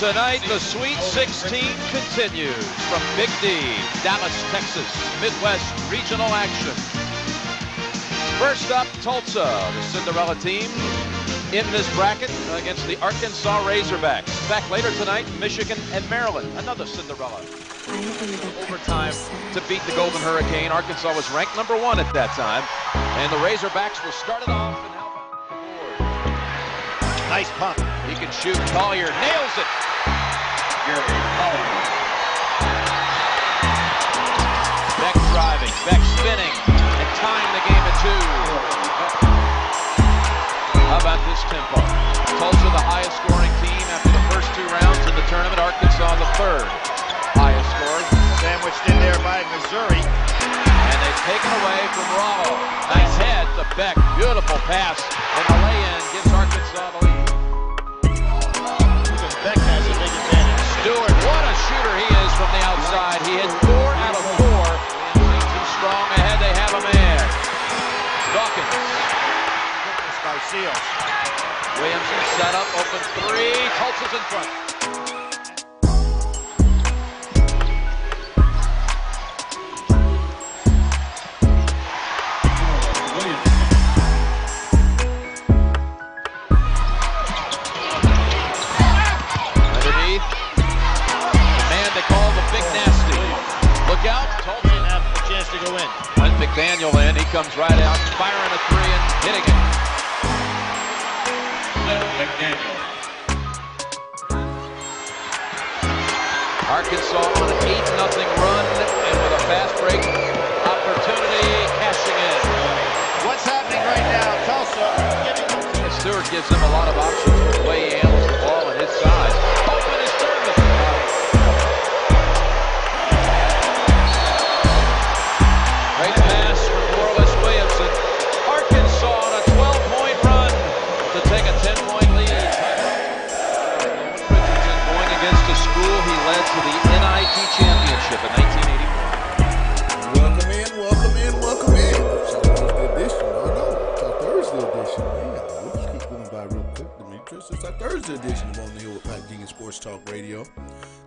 Tonight, the Sweet 16 continues from Big D, Dallas, Texas, Midwest regional action. First up, Tulsa, the Cinderella team in this bracket against the Arkansas Razorbacks. Back later tonight, Michigan and Maryland, another Cinderella. Overtime to beat the Golden Hurricane. Arkansas was ranked #1 at that time, and the Razorbacks will start it off and help out the board. Nice pump. He can shoot. Collier nails it. Beck driving, Beck spinning, and tying the game at 2. How about this tempo? Tulsa the highest scoring team after the first 2 rounds in the tournament. Arkansas the 3rd highest scorer. Sandwiched in there by Missouri. And they've taken away from Rollo. Nice head to Beck. Beautiful pass. And the lay-in gives Arkansas the lead. Beck has a big advantage. Stewart, what a shooter he is from the outside. He hit 4 out of 4. Too strong ahead. They have a man. Dawkins. By Seals. Williamson set up, open 3. Tulsa's in front. Underneath. The man they call the Big Nasty. Look out. Tulsa Didn't have a chance to go in. Let McDaniel in. He comes right out, firing a 3 and hitting it. Arkansas on an 8-0 run, and with a fast break opportunity, cashing in. What's happening right now? Tulsa. Stewart gives them a lot of options with the way he handles the ball and his size. Open his service. Great pass from Corliss Williamson. Arkansas on a 12-point run to take a 10-point lead. Richardson going against a school he led to the NIT championship in 1981. Welcome in, welcome in, welcome in. It's our Thursday edition. Oh no, it's our Thursday edition. Man, we'll just keep going by real quick, Demetrius. It's our Thursday edition of On the Hill with Pat Dean Sports Talk Radio.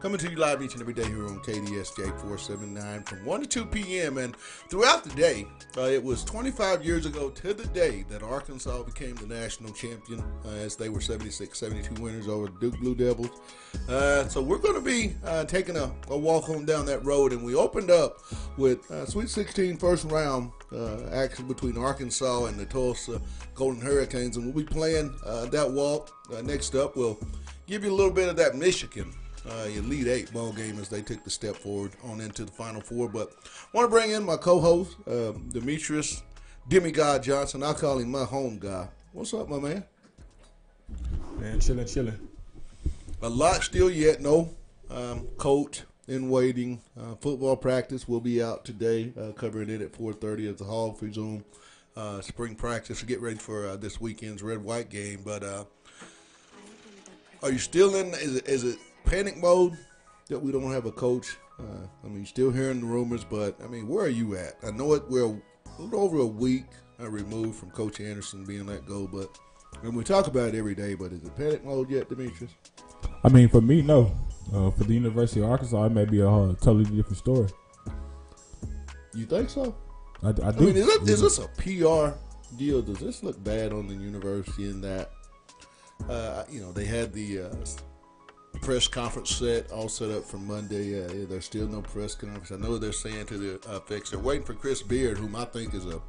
Coming to you live each and every day here on KDSJ 479 from 1 to 2 p.m. And throughout the day, it was 25 years ago to the day that Arkansas became the national champion as they were 76-72 winners over the Duke Blue Devils. So we're going to be taking a walk home down that road. And we opened up with Sweet 16 first round action between Arkansas and the Tulsa Golden Hurricanes. And we'll be playing that walk. Next up, we'll give you a little bit of that Michigan Elite 8 ball game as they took the step forward on into the Final Four. But I want to bring in my co-host, Demetrius Demigod Johnson. I call him my home guy. What's up, my man? Man, chilling. A lot still yet. No coach in waiting. Football practice will be out today, covering it at 4:30 at the Hall for Zoom. Spring practice to get ready for this weekend's red-white game. But are you still in? Is it panic mode that we don't have a coach? I mean, still hearing the rumors, but I mean, where are you at? I know we're a little over a week removed from Coach Anderson being let go, but and we talk about it every day. But is it panic mode yet, Demetrius? I mean, for me, no. For the University of Arkansas, it may be a totally different story. You think so? I do. I mean, is this a PR deal? Does this look bad on the university in that, they had the press conference all set up for Monday. There's still no press conference. I know they're saying to the effects they're waiting for Chris Beard, whom I think is a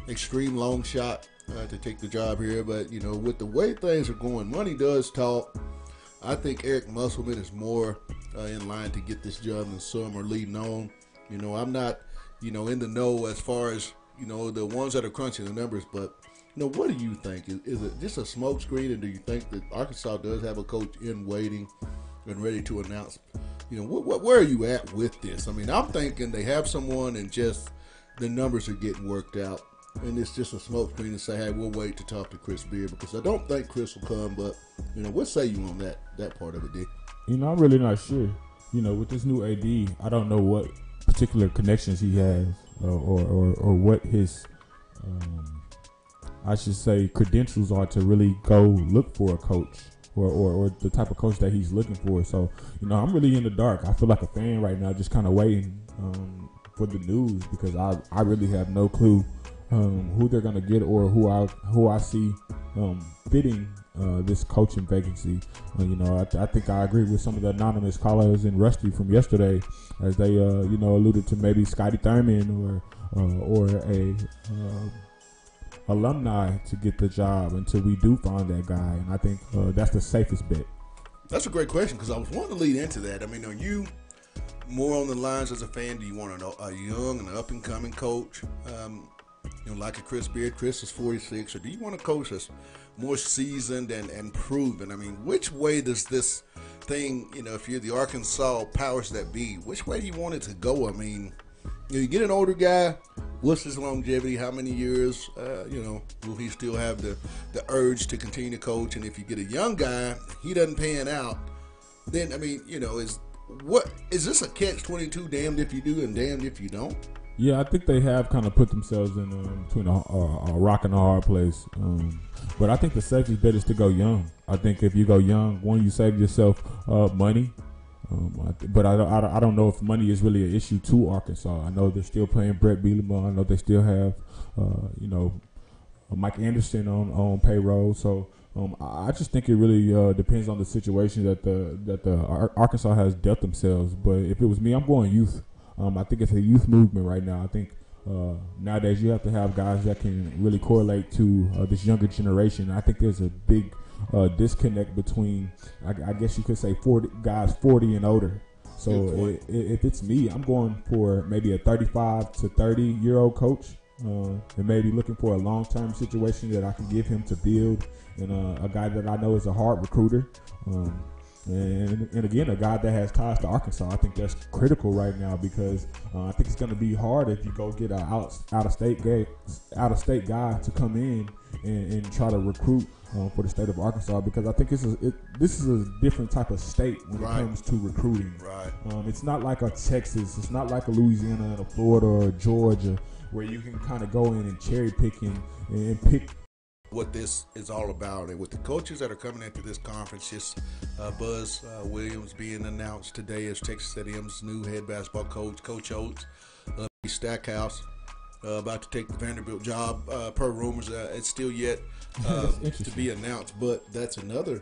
extreme long shot to take the job here. But, with the way things are going, money does talk. I think Eric Musselman is more in line to get this job than some are leading on. I'm not, in the know as far as, the ones that are crunching the numbers. But, what do you think? Is it just a smokescreen, and do you think that Arkansas does have a coach in waiting and ready to announce? Where are you at with this? I mean, I'm thinking they have someone and just the numbers are getting worked out. And it's just a smokescreen to say, hey, we'll wait to talk to Chris Beard, because I don't think Chris will come. But, what say you on that part of it, Dick? I'm really not sure. With this new AD, I don't know what particular connections he has or what his, I should say, credentials are to really go look for a coach or the type of coach that he's looking for. So, I'm really in the dark. I feel like a fan right now, just kind of waiting for the news, because I really have no clue who they're gonna get or who I see fitting this coaching vacancy. I think I agree with some of the anonymous callers in Rusty from yesterday, as they alluded to maybe Scotty Thurman or a alumni to get the job until we do find that guy. And I think that's the safest bet. That's a great question, because I was wanting to lead into that. I mean, are you more on the lines as a fan? Do you want a young and up and coming coach? Like a Chris Beard. Chris is 46. Or do you want a coach that's more seasoned and proven? I mean, which way does this thing, if you're the Arkansas powers that be, which way do you want it to go? I mean, you get an older guy, what's his longevity? How many years, will he still have the urge to continue to coach? And if you get a young guy, he doesn't pan out, then, I mean, is this a catch-22, damned if you do and damned if you don't? Yeah, I think they have kind of put themselves in between a rock and a hard place. But I think the safest bet is to go young. I think if you go young, one, you save yourself money. But I don't know if money is really an issue to Arkansas. I know they're still playing Brett Bielema. I know they still have, Mike Anderson on payroll. So I just think it really depends on the situation that the Arkansas has dealt themselves. But if it was me, I'm going youth. I think it's a youth movement right now. I think nowadays you have to have guys that can really correlate to this younger generation. I think there's a big disconnect between, I guess you could say, 40 and older. So if it's me, I'm going for maybe a 35 to 30-year-old coach, and maybe looking for a long-term situation that I can give him to build, and a guy that I know is a hard recruiter. And again, a guy that has ties to Arkansas. I think that's critical right now, because I think it's going to be hard if you go get an out of state guy to come in and try to recruit for the state of Arkansas, because I think this is a different type of state when it comes to recruiting. Right. It's not like a Texas. It's not like a Louisiana and a Florida or a Georgia, where you can kind of go in and cherry picking and pick what this is all about. And with the coaches that are coming into this conference, just Buzz Williams being announced today as Texas A&M's new head basketball coach. Coach Oates, Stackhouse, about to take the Vanderbilt job per rumors. It's still yet to be announced, but that's another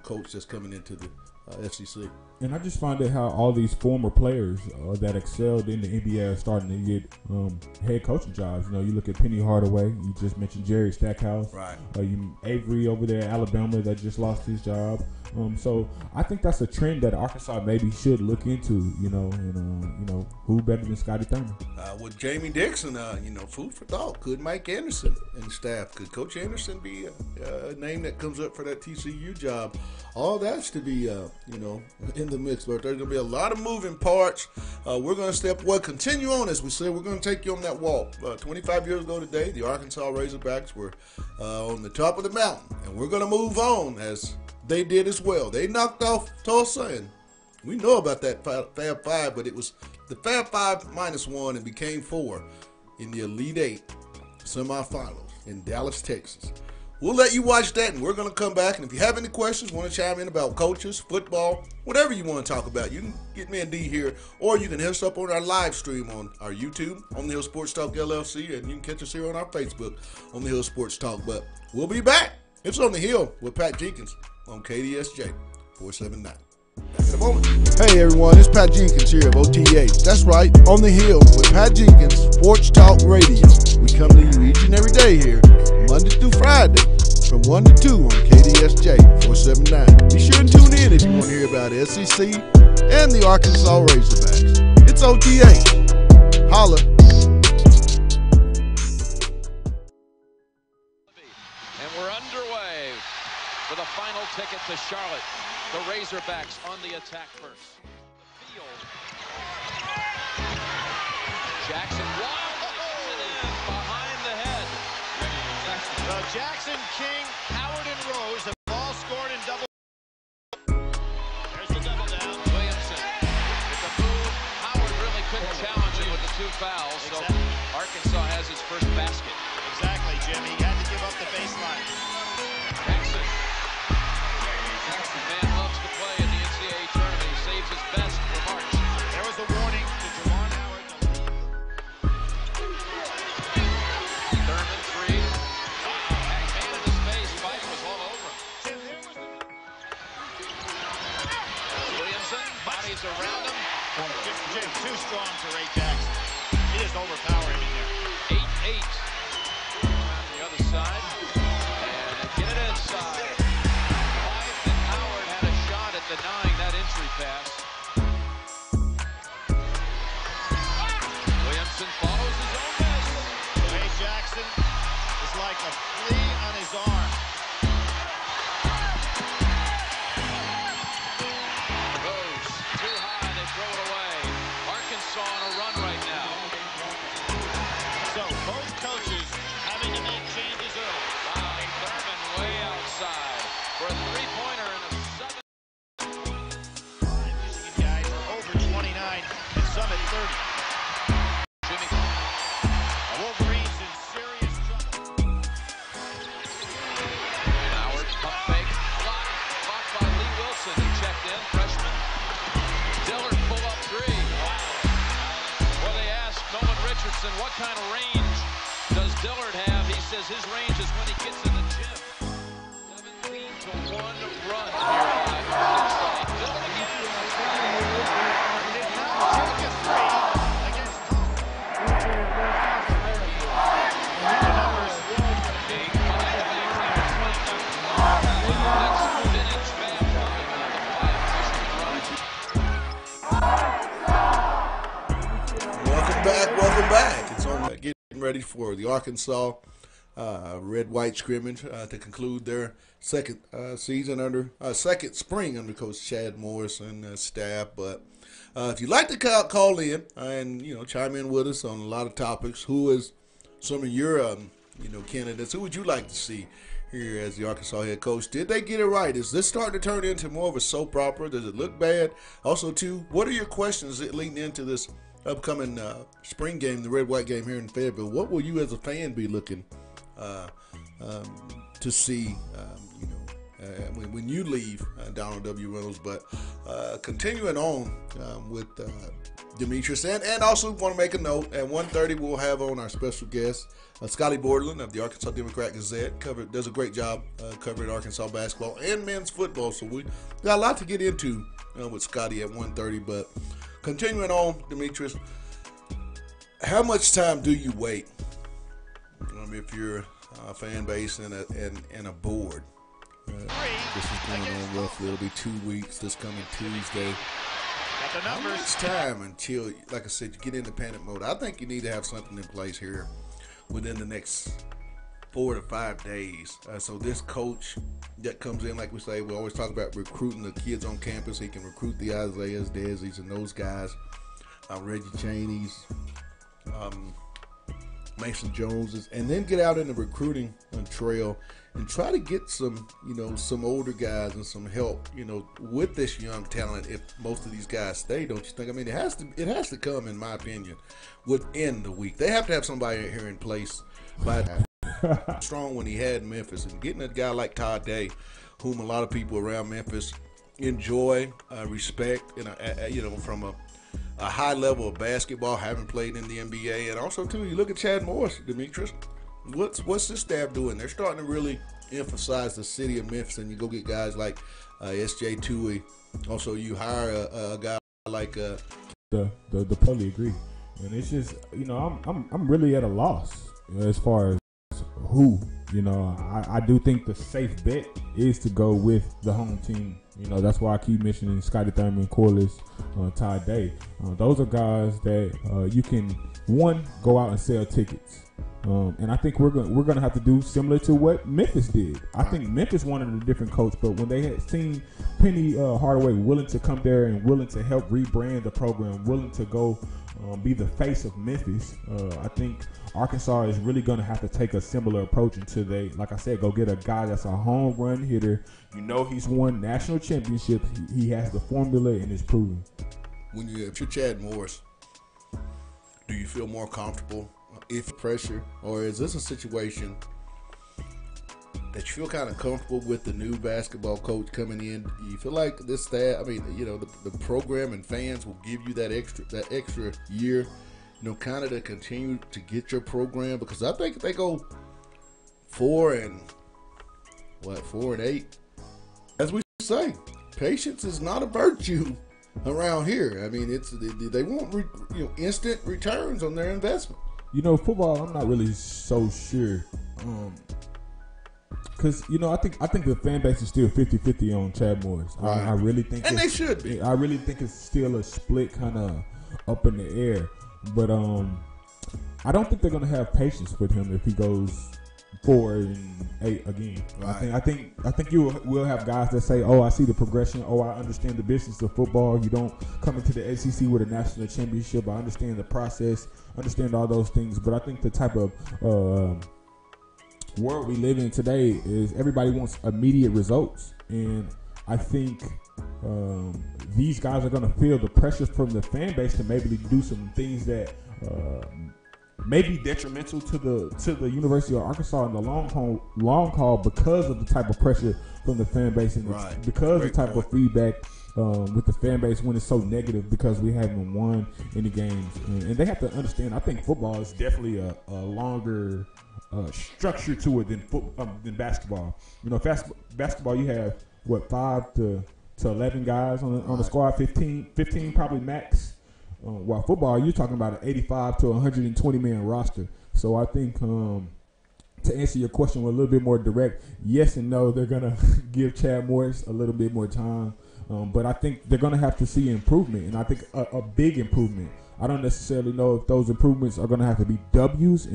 coach that's coming into the FCC. And I just find it how all these former players that excelled in the NBA are starting to get head coaching jobs. You look at Penny Hardaway. You just mentioned Jerry Stackhouse. Right. Avery over there at Alabama that just lost his job. So I think that's a trend that Arkansas maybe should look into. And who better than Scotty Thurman? With Jamie Dixon, food for thought. Could Mike Anderson and staff? Could Coach Anderson be a name that comes up for that TCU job? All that's to be in the mix, but there's going to be a lot of moving parts. We're going to continue on, as we said. We're going to take you on that walk. 25 years ago today, the Arkansas Razorbacks were on the top of the mountain, and we're going to move on as they did as well. They knocked off Tulsa, and we know about that Fab Five, but it was the Fab Five -1 and became 4 in the Elite Eight semifinals in Dallas, Texas. We'll let you watch that, and we're going to come back. And if you have any questions, want to chime in about coaches, football, whatever you want to talk about, you can get me and D here, or you can hit us up on our live stream on our YouTube, On the Hill Sports Talk LLC, and you can catch us here on our Facebook, On the Hill Sports Talk. But we'll be back. It's On the Hill with Pat Jenkins on KDSJ 479. Back in a moment. Hey everyone, it's Pat Jenkins here of OTH. That's right, On the Hill with Pat Jenkins, Sports Talk Radio. We come to you each and every day here, Monday through Friday, from 1 to 2 on KDSJ 479. Be sure and tune in if you want to hear about SEC and the Arkansas Razorbacks. It's OTH. Holla. And we're underway for the final ticket to Charlotte. The Razorbacks on the attack first. Field. Jackson wild behind the head. Jackson, King, Howard, and Rose have all scored in double. There's the double down. Williamson with the move. Howard really couldn't challenge him with the 2 fouls. So Arkansas has its first basket. Exactly, Jimmy. He had to give up the baseline. Jackson. Ray Jackson. He just overpowered him in there. 8-8 on the other side. And they get it inside. White and Howard had a shot at denying that entry pass. Williamson follows his own miss. Ray Jackson is like a flea on his arm. Goes too high, they throw it away. Arkansas on a run right now. So both coaches having to make changes early. Wow, Thurman way outside for a three-pointer and a 7. Michigan guys are over 29 and some at 30. Jimmy Wolverines in serious trouble. Howard, pump fake, blocked by Lee Wilson, who checked in, freshman. Dillard pull up three. Well, they asked Nolan Richardson, what kind of range does Dillard have? He says his range is when he gets in the gym. 17-1 run here by Arkansas. Dillard again. Took a three against home. The numbers. Welcome back. It's on getting ready for the Arkansas red-white scrimmage to conclude their second second spring under Coach Chad Morris and staff. But if you'd like to call in and chime in with us on a lot of topics, who is some of your candidates? Who would you like to see here as the Arkansas head coach? Did they get it right? Is this starting to turn into more of a soap opera? Does it look bad? Also, too, what are your questions leading into this upcoming spring game, the red-white game here in Fayetteville? What will you as a fan be looking to see when you leave Donald W. Reynolds? But continuing on with Demetrius, and also want to make a note, at 1:30 we'll have on our special guest, Scotty Borderland of the Arkansas Democrat Gazette. Does a great job covering Arkansas basketball and men's football, so we got a lot to get into with Scotty at 1:30. But continuing on, Demetrius, how much time do you wait if you're a fan base and a board? This is going on roughly, it'll be 2 weeks this coming Tuesday. Got the numbers. How much time until, like I said, you get into panic mode? I think you need to have something in place here within the next 4 to 5 days. So this coach that comes in, like we say, we always talk about recruiting the kids on campus. He can recruit the Isaiahs, Desi's, and those guys, Reggie Chaney's, Mason Jones's, and then get out in the recruiting trail and try to get some older guys and some help, with this young talent. If most of these guys stay, don't you think? I mean, it has to come, in my opinion, within the week. They have to have somebody here in place by strong when he had Memphis, and getting a guy like Todd Day, whom a lot of people around Memphis enjoy, respect, from a high level of basketball, having played in the NBA. And also too, you look at Chad Morris, Demetrius. What's this staff doing? They're starting to really emphasize the city of Memphis, and you go get guys like S.J. Tui. Also, you hire a guy like the totally agree, and it's just I'm really at a loss as far as who. I do think the safe bet is to go with the home team. That's why I keep mentioning Scotty Thurman, Corliss, Todd Day. Those are guys that you can, go out and sell tickets. And I think we're gonna have to do similar to what Memphis did. I think Memphis wanted a different coach, but when they had seen Penny Hardaway willing to come there and willing to help rebrand the program, willing to go be the face of Memphis, I think Arkansas is really going to have to take a similar approach until they, like I said, go get a guy that's a home run hitter. He's won national championships. He has the formula and it's proven. If you're Chad Morris, do you feel more comfortable if pressure, or is this a situation that you feel kind of comfortable with the new basketball coach coming in? Do you feel like this staff, the program and fans will give you that extra year, kind of to continue to get your program? Because I think if they go 4-8, as we say, patience is not a virtue around here. I mean, they want instant returns on their investment. Football, I'm not really so sure. Because, I think the fan base is still 50-50 on Chad Morris. Right. I really think they should be. I really think it's still a split kind of up in the air. But I don't think they're going to have patience with him if he goes 4-8 again. Right. I think you will have guys that say, "Oh, I see the progression. Oh, I understand the business of football. You don't come into the SEC with a national championship. I understand the process. Understand all those things." But I think the type of world we live in today is everybody wants immediate results, and I think these guys are going to feel the pressure from the fan base to maybe do some things that may be detrimental to the University of Arkansas in the long haul because of the type of pressure from the fan base and because of the type of feedback with the fan base when it's so negative because we haven't won any games, and they have to understand. I think football is definitely a longer structure to it than basketball. Basketball you have 5 to 11 guys on the squad, 15 probably max. While football, you're talking about an 85 to 120 man roster. So I think to answer your question with a little bit more direct, yes and no, they're gonna give Chad Morris a little bit more time, but I think they're gonna have to see improvement, and I think a big improvement. I don't necessarily know if those improvements are going to have to be W's,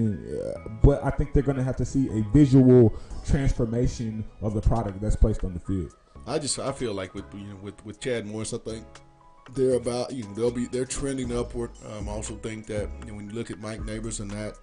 but I think they're going to have to see a visual transformation of the product that's placed on the field. I feel like with Chad Morris, I think they're about they're trending upward. I also think that when you look at Mike Neighbors and that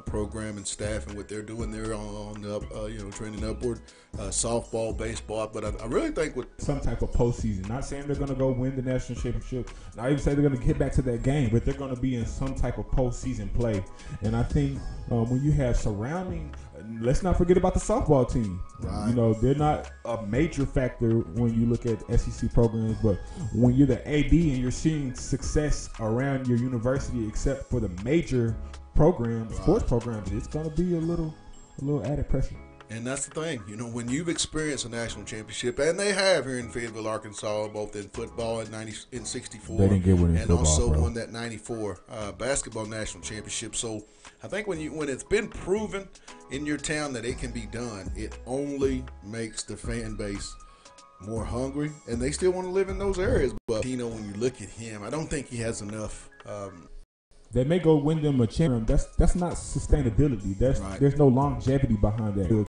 program and staff and what they're doing, they're on the up, trending upward. Softball, baseball, but I really think with some type of postseason. Not saying they're going to go win the national championship. Not even say they're going to get back to that game, but they're going to be in some type of postseason play. And I think when you have surrounding, let's not forget about the softball team. Right. They're not a major factor when you look at SEC programs, but when you're the AD and you're seeing success around your university, except for the major programs, sports programs, it's going to be a little added pressure. And that's the thing, when you've experienced a national championship, and they have here in Fayetteville, Arkansas, both in football in 64, they didn't get one in and football, also won that 94 basketball national championship. So I think when it's been proven in your town that it can be done, it only makes the fan base more hungry, and they still want to live in those areas. But when you look at him, I don't think he has enough. They may go win them a championship. That's not sustainability. There's no longevity behind that.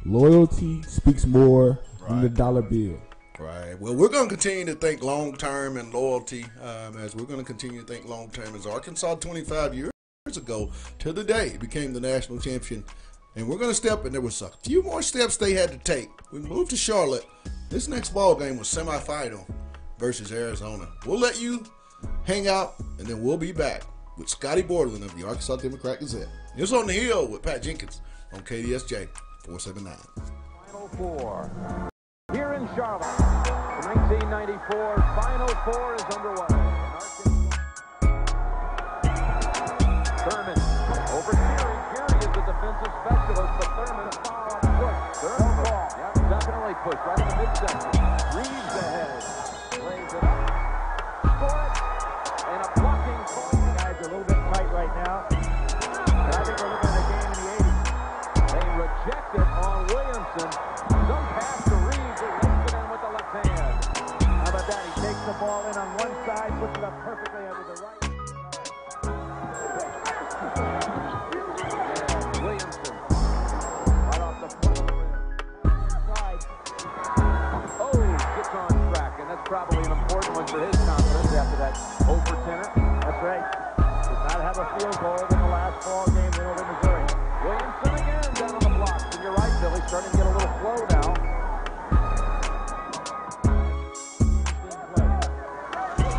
Loyalty speaks more than the dollar bill. Right. Well, we're going to continue to think long-term and loyalty as we're going to continue to think long-term as Arkansas 25 years ago to the day became the national champion. And we're going to step, and there was a few more steps they had to take. We moved to Charlotte. This next ball game was semifinal versus Arizona. We'll let you hang out, and then we'll be back with Scotty Borderland of the Arkansas Democrat Gazette. It's on the Hill with Pat Jenkins on KDSJ 479. Final four here in Charlotte. The 1994 Final Four is underway. Thurman over Geary. Geary is the defensive specialist, but Thurman a foul on push. Thurman ball. Yep, definitely pushed right in the midsection. Reeves ahead. Lays it up. Score it. And a blocking call. The guys are a little bit tight right now. And I think we're looking at a game in the 80s. They reject it on Williamson. Some pass to Reeves. It lifts it in with the left hand. How about that? He takes the ball in on one side, puts it up perfectly under the right. Williamson. Right off the front of the rim. Side. Oh, gets on track. And that's probably an important one for his confidence after that over-tenor. That's right. Did not have a field goal in the last ball game win over Missouri. Williamson again down on the blocks. And you're right, Billy, starting to get a little flow now.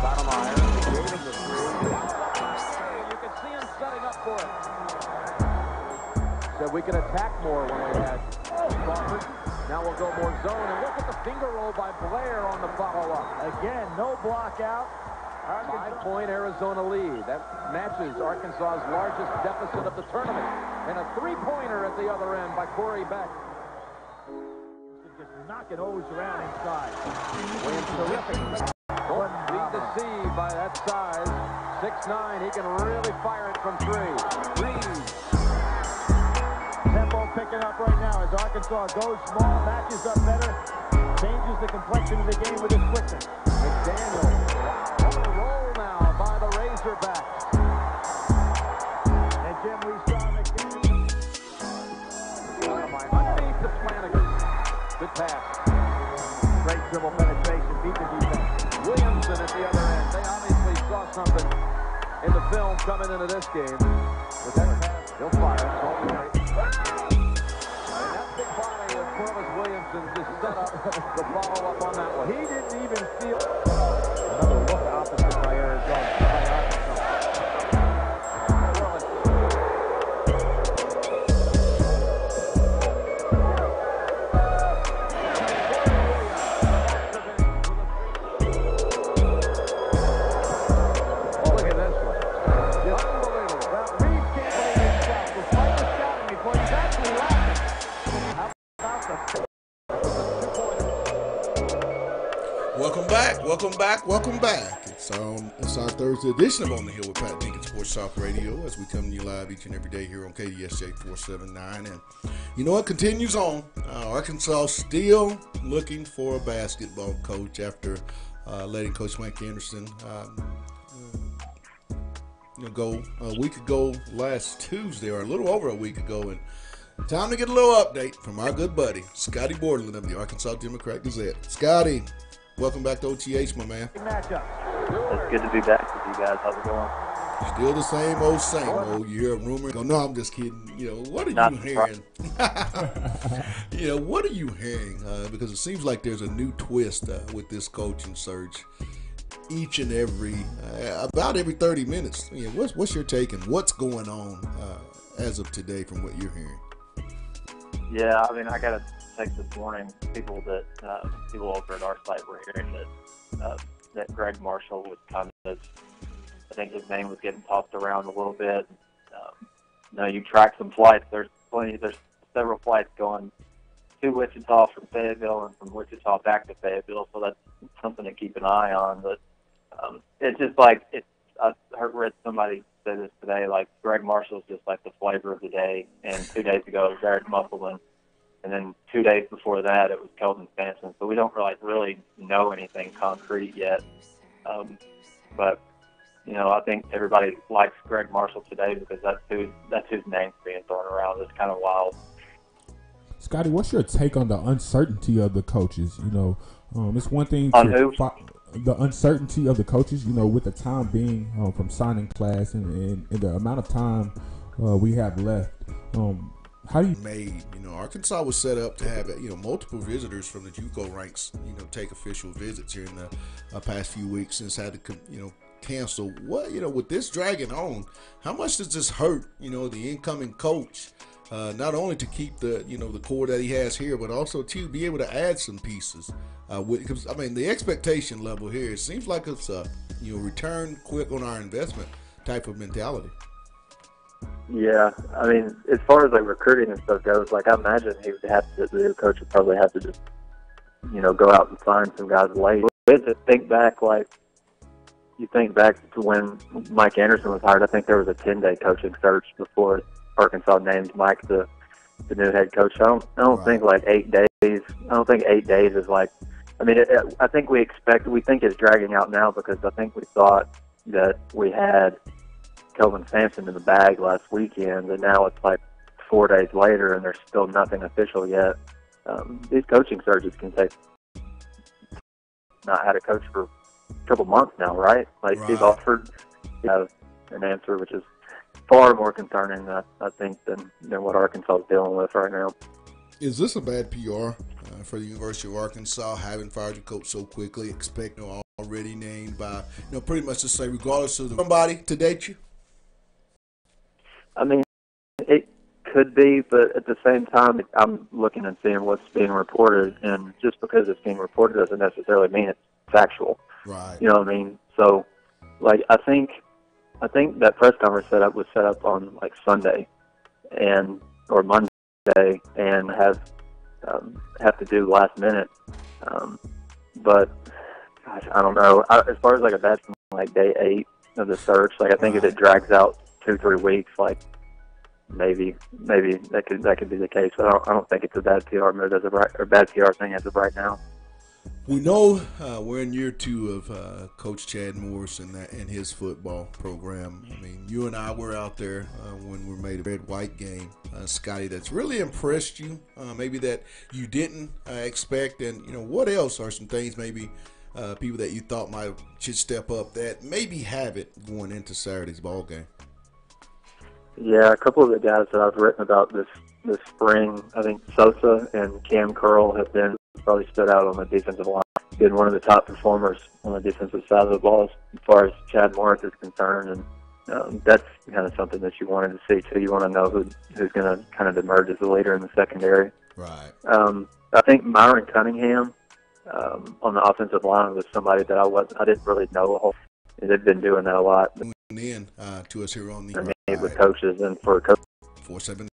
Sotomayor gave him the three. You can see him setting up for it. Said we could attack more when we had Crawford. Now we'll go more zone. And look at the finger roll by Blair on the follow-up. Again, no block out. 5-point Arizona lead. That matches Arkansas's largest deficit of the tournament. And a three-pointer at the other end by Corey Beck. Just knocking O's around inside. Williams terrific. Won't be deceived by that size. 6'9", he can really fire it from three. Reeves. Tempo picking up right now as Arkansas goes small, matches up better, changes the complexion of the game with his quickness. McDaniel, on a roll now by the Razorbacks. And Jim, we saw McDaniel. Underneath the Flanagan. Good pass. Great dribble penetration, beat the defense. Williamson at the other end. They obviously saw something in the film coming into this game. With that pass, he'll fire it. And that big body of Corliss Williamson just set up the follow-up on that one. He didn't even feel another look opposite by Arizona. Welcome back. It's our Thursday edition of On the Hill with Pat Jenkins Sports Talk Radio as we come to you live each and every day here on KDSJ 479. And you know what continues on? Arkansas still looking for a basketball coach after letting Coach Mike Anderson go a week ago last Tuesday, or a little over a week ago. And time to get a little update from our good buddy, Scotty Borderland of the Arkansas Democrat-Gazette. Scotty, welcome back to OTH, my man. It's good to be back with you guys. How's it going? Still the same old. You hear a rumor. Go, no, I'm just kidding. What are you hearing? What are you hearing? Because it seems like there's a new twist with this coaching search each and about every 30 minutes. What's your take and what's going on as of today from what you're hearing? Yeah, I mean, I got a text this morning. People over at our site were hearing that Greg Marshall was kind of, I think his name was getting tossed around a little bit. You track some flights. There's several flights going to Wichita from Fayetteville and from Wichita back to Fayetteville, so that's something to keep an eye on. But it's just like I read somebody say this today. Like Greg Marshall's just like the flavor of the day, and 2 days ago it was Eric Musselman. And then 2 days before that, it was Kelvin Sampson. So we don't really know anything concrete yet. But I think everybody likes Greg Marshall today because that's whose name's being thrown around. It's kind of wild. Scotty, what's your take on the uncertainty of the coaches? It's one thing the uncertainty of the coaches. With the time being from signing class and the amount of time we have left. How do you Arkansas was set up to have multiple visitors from the JUCO ranks take official visits here in the past few weeks, since had to cancel. What with this dragging on, how much does this hurt the incoming coach, not only to keep the the core that he has here, but also to be able to add some pieces because the expectation level here, it seems like it's a return quick on our investment type of mentality. Yeah, I mean, as far as recruiting and stuff goes, I imagine the new coach would probably have to just, go out and find some guys late. To think back, you think back to when Mike Anderson was hired, I think there was a 10-day coaching search before Arkansas named Mike the new head coach. I don't think 8 days. I don't think 8 days is I think we think it's dragging out now because I think we thought that we had Kelvin Sampson in the bag last weekend, and now it's 4 days later and there's still nothing official yet. These coaching searches can take. Not had a coach for a couple months now, right? Steve Alford have an answer, which is far more concerning, I think, than what Arkansas is dealing with right now. Is this a bad PR for the University of Arkansas, having fired your coach so quickly, expecting already named by, pretty much to say regardless of somebody to date you? I mean, it could be, but at the same time, I'm looking and seeing what's being reported, and just because it's being reported doesn't necessarily mean it's factual. Right. You know what I mean? So, I think that press conference was set up on Sunday, or Monday, and have to do last minute. But gosh, I don't know. As far as like a bet from like day 8 of the search, like I think if it drags out 2-3 weeks, like maybe that could be the case. But I don't think it's a bad PR move as of right, or bad PR thing as of right now. We know we're in year 2 of Coach Chad Morris and his football program. I mean, you and I were out there when we made a red-white game. Scotty, that's really impressed you, maybe that you didn't expect. And, you know, what else are some things maybe people that you thought should step up that maybe have it going into Saturday's ball game? Yeah, a couple of the guys that I've written about this spring, I think Sosa and Cam Curl have been probably stood out on the defensive line. Been one of the top performers on the defensive side of the ball as far as Chad Morris is concerned, and that's kind of something that you wanted to see too. You want to know who's going to kind of emerge as a leader in the secondary. Right. I think Myron Cunningham on the offensive line was somebody that I didn't really know. They've been doing that a lot. In to us here on the with coaches and for coaches. 4-7